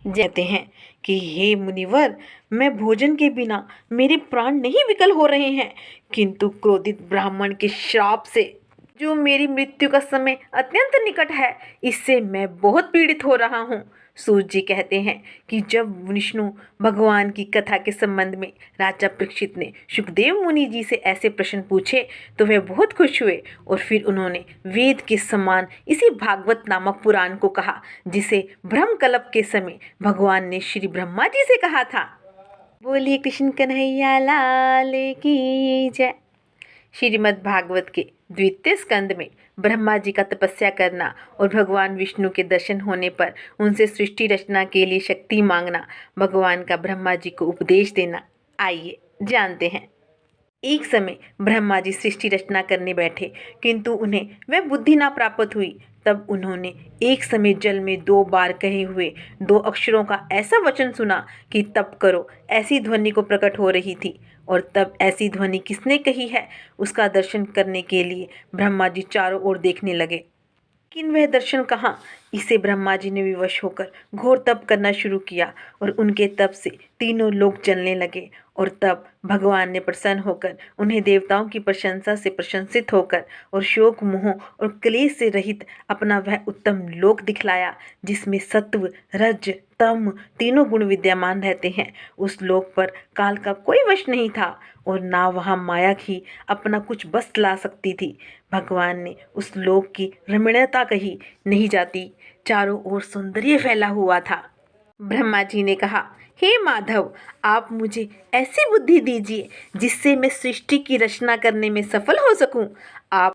कहते हैं कि हे मुनिवर, मैं भोजन के बिना मेरे प्राण नहीं विकल हो रहे हैं, किंतु क्रोधित ब्राह्मण के श्राप से जो मेरी मृत्यु का समय अत्यंत निकट है, इससे मैं बहुत पीड़ित हो रहा हूँ। सूत जी कहते हैं कि जब विष्णु भगवान की कथा के संबंध में राजा परीक्षित ने सुखदेव मुनि जी से ऐसे प्रश्न पूछे तो वे बहुत खुश हुए और फिर उन्होंने वेद के समान इसी भागवत नामक पुराण को कहा, जिसे ब्रह्मकल्प के समय भगवान ने श्री ब्रह्मा जी से कहा था। बोलिए कृष्ण कन्हैया लाल की जय। श्रीमद् भागवत के द्वितीय स्कंद में ब्रह्मा जी का तपस्या करना और भगवान विष्णु के दर्शन होने पर उनसे सृष्टि रचना के लिए शक्ति मांगना, भगवान का ब्रह्मा जी को उपदेश देना, आइए जानते हैं। एक समय ब्रह्मा जी सृष्टि रचना करने बैठे, किंतु उन्हें वह बुद्धि ना प्राप्त हुई। तब उन्होंने एक समय जल में 2 बार कहे हुए 2 अक्षरों का ऐसा वचन सुना कि तप करो ऐसी ध्वनि को प्रकट हो रही थी। और तब ऐसी ध्वनि किसने कही है, उसका दर्शन करने के लिए ब्रह्मा जी चारों ओर देखने लगे, लेकिन वह दर्शन कहाँ। इसे ब्रह्मा जी ने विवश होकर घोर तप करना शुरू किया और उनके तप से तीनों लोग जलने लगे। और तब भगवान ने प्रसन्न होकर उन्हें देवताओं की प्रशंसा से प्रशंसित होकर और शोक मोह और क्लेश से रहित अपना वह उत्तम लोक दिखलाया, जिसमें सत्व रज तम तीनों गुण विद्यमान रहते हैं। उस लोक पर काल का कोई वश नहीं था और ना वहाँ माया ही अपना कुछ बस ला सकती थी। भगवान ने उस लोक की रमणीयता कही नहीं जाती, चारों ओर सौंदर्य फैला हुआ था। ब्रह्मा जी ने कहा, हे माधव, आप मुझे ऐसी बुद्धि दीजिए जिससे मैं सृष्टि की रचना करने में सफल हो सकूं। आप